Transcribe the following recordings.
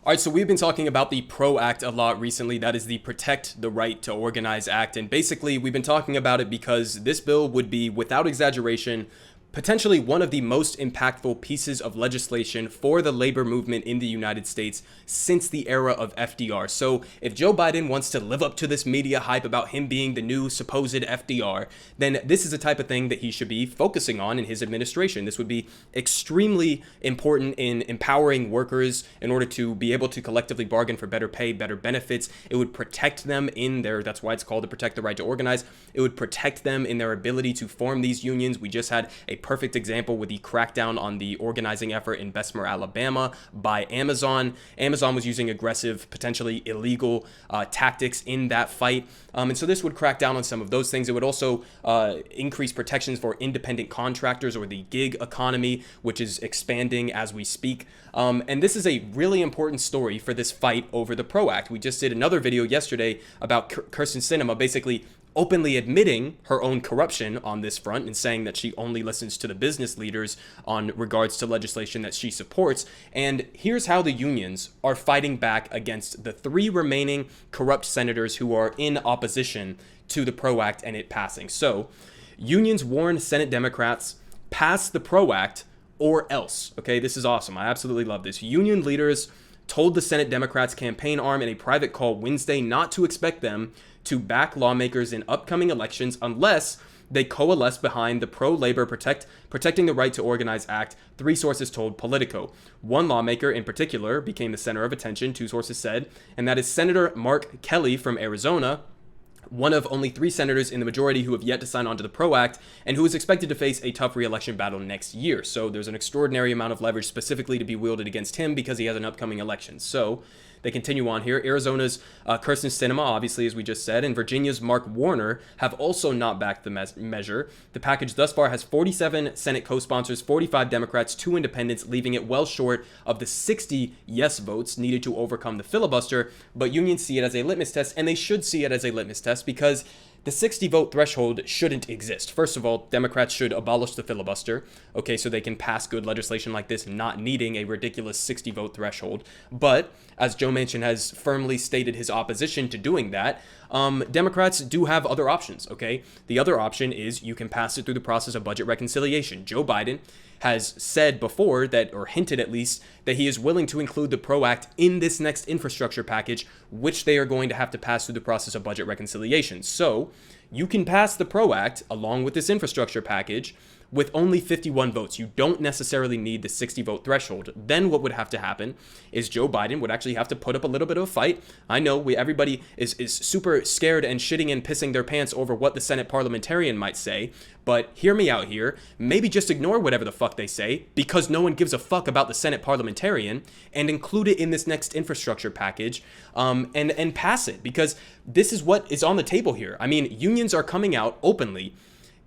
All right, so we've been talking about the PRO Act a lot recently. That is the Protect the Right to Organize Act. And basically, we've been talking about it because this bill would be, without exaggeration, potentially one of the most impactful pieces of legislation for the labor movement in the United States since the era of FDR. So if Joe Biden wants to live up to this media hype about him being the new supposed FDR, then this is the type of thing that he should be focusing on in his administration. This would be extremely important in empowering workers in order to be able to collectively bargain for better pay, better benefits. It would protect them in their, that's why it's called the Protect the Right to Organize. It would protect them in their ability to form these unions. We just had a perfect example with the crackdown on the organizing effort in Bessemer, Alabama by Amazon. Amazon was using aggressive, potentially illegal tactics in that fight. And so this would crack down on some of those things. It would also increase protections for independent contractors or the gig economy, which is expanding as we speak. And this is a really important story for this fight over the PRO Act. We just did another video yesterday about Kyrsten Sinema basically openly admitting her own corruption on this front and saying that she only listens to the business leaders on regards to legislation that she supports. And here's how the unions are fighting back against the three remaining corrupt senators who are in opposition to the PRO Act and it passing. So unions warn Senate Democrats, pass the PRO Act or else. Okay, this is awesome. I absolutely love this. Union leaders told the Senate Democrats campaign arm in a private call Wednesday not to expect them to back lawmakers in upcoming elections unless they coalesce behind the pro-labor Protecting the Right to Organize Act, three sources told Politico. One lawmaker in particular became the center of attention, two sources said, and that is Senator Mark Kelly from Arizona, one of only three senators in the majority who have yet to sign on to the PRO Act and who is expected to face a tough re-election battle next year. So there's an extraordinary amount of leverage specifically to be wielded against him because he has an upcoming election. So they continue on here. Arizona's Kyrsten Sinema, obviously, as we just said, and Virginia's Mark Warner have also not backed the measure. The package thus far has 47 Senate co-sponsors, 45 Democrats, 2 independents, leaving it well short of the 60 yes votes needed to overcome the filibuster. But unions see it as a litmus test, and they should see it as a litmus test because the 60 vote threshold shouldn't exist. First of all, Democrats should abolish the filibuster, okay, so they can pass good legislation like this, not needing a ridiculous 60 vote threshold. But as Joe Manchin has firmly stated his opposition to doing that, Democrats do have other options, okay? The other option is you can pass it through the process of budget reconciliation. Joe Biden has said before that, or hinted at least, that he is willing to include the PRO Act in this next infrastructure package, which they are going to have to pass through the process of budget reconciliation. So you can pass the PRO Act along with this infrastructure package with only 51 votes. You don't necessarily need the 60 vote threshold. Then what would have to happen is Joe Biden would actually have to put up a little bit of a fight. I know everybody is super scared and shitting and pissing their pants over what the Senate parliamentarian might say, but hear me out here. Maybe just ignore whatever the fuck they say because no one gives a fuck about the Senate parliamentarian and include it in this next infrastructure package and pass it because this is what is on the table here. I mean, unions are coming out openly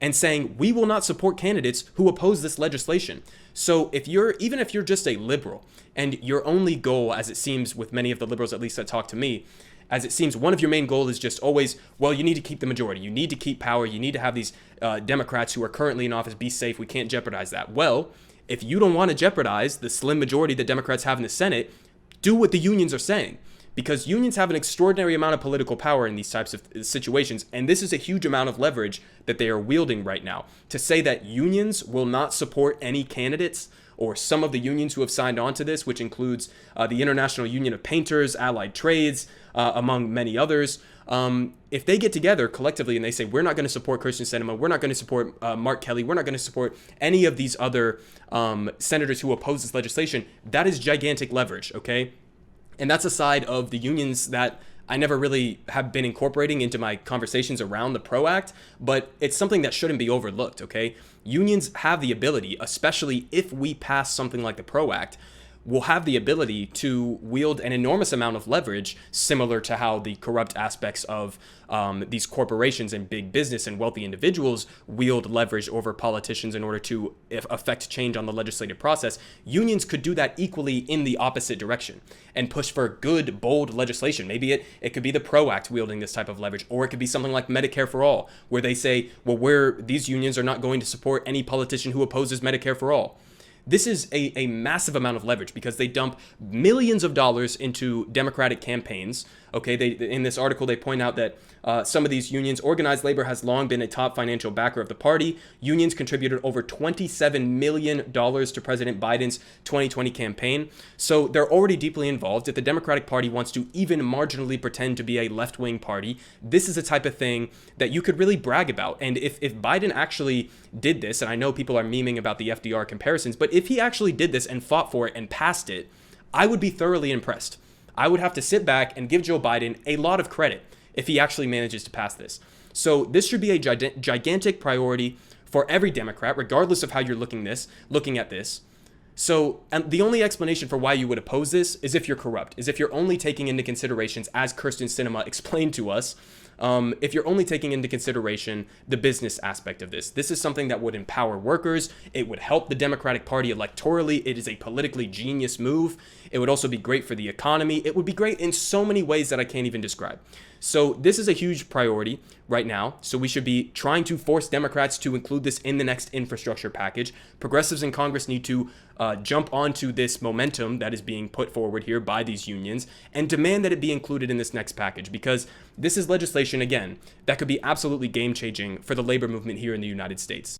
and saying, we will not support candidates who oppose this legislation. So even if you're just a liberal and your only goal, as it seems with many of the liberals, at least that talk to me, as it seems one of your main goals is just always, well, you need to keep the majority. You need to keep power. You need to have these Democrats who are currently in office be safe. We can't jeopardize that. Well, if you don't want to jeopardize the slim majority that Democrats have in the Senate, do what the unions are saying. Because unions have an extraordinary amount of political power in these types of situations, and this is a huge amount of leverage that they are wielding right now. To say that unions will not support any candidates, or some of the unions who have signed on to this, which includes the International Union of Painters, Allied Trades, among many others, if they get together collectively and they say, we're not going to support Kyrsten Sinema, we're not going to support Mark Kelly, we're not going to support any of these other senators who oppose this legislation, that is gigantic leverage, okay? And that's a side of the unions that I never really have been incorporating into my conversations around the PRO Act, but it's something that shouldn't be overlooked, okay? Unions have the ability, especially if we pass something like the PRO Act, will have the ability to wield an enormous amount of leverage, similar to how the corrupt aspects of these corporations and big business and wealthy individuals wield leverage over politicians in order to affect change on the legislative process. Unions could do that equally in the opposite direction and push for good, bold legislation. Maybe it could be the PRO Act wielding this type of leverage, or it could be something like Medicare for All, where they say, well, these unions are not going to support any politician who opposes Medicare for All. This is a massive amount of leverage because they dump millions of dollars into Democratic campaigns. Okay, in this article, they point out that some of these unions, organized labor has long been a top financial backer of the party. Unions contributed over $27 million to President Biden's 2020 campaign. So they're already deeply involved. If the Democratic Party wants to even marginally pretend to be a left-wing party, this is the type of thing that you could really brag about. And if Biden actually did this, and I know people are memeing about the FDR comparisons, but if he actually did this and fought for it and passed it, I would be thoroughly impressed. I would have to sit back and give Joe Biden a lot of credit if he actually manages to pass this. So this should be a gigantic priority for every Democrat, regardless of how you're looking at this. So, and the only explanation for why you would oppose this is if you're corrupt, is if you're only taking into considerations, as Kyrsten Sinema explained to us, if you're only taking into consideration the business aspect of this. This is something that would empower workers. It would help the Democratic Party electorally. It is a politically genius move. It would also be great for the economy. It would be great in so many ways that I can't even describe. So this is a huge priority right now. So we should be trying to force Democrats to include this in the next infrastructure package. Progressives in Congress need to jump onto this momentum that is being put forward here by these unions and demand that it be included in this next package, because this is legislation, again, that could be absolutely game-changing for the labor movement here in the United States.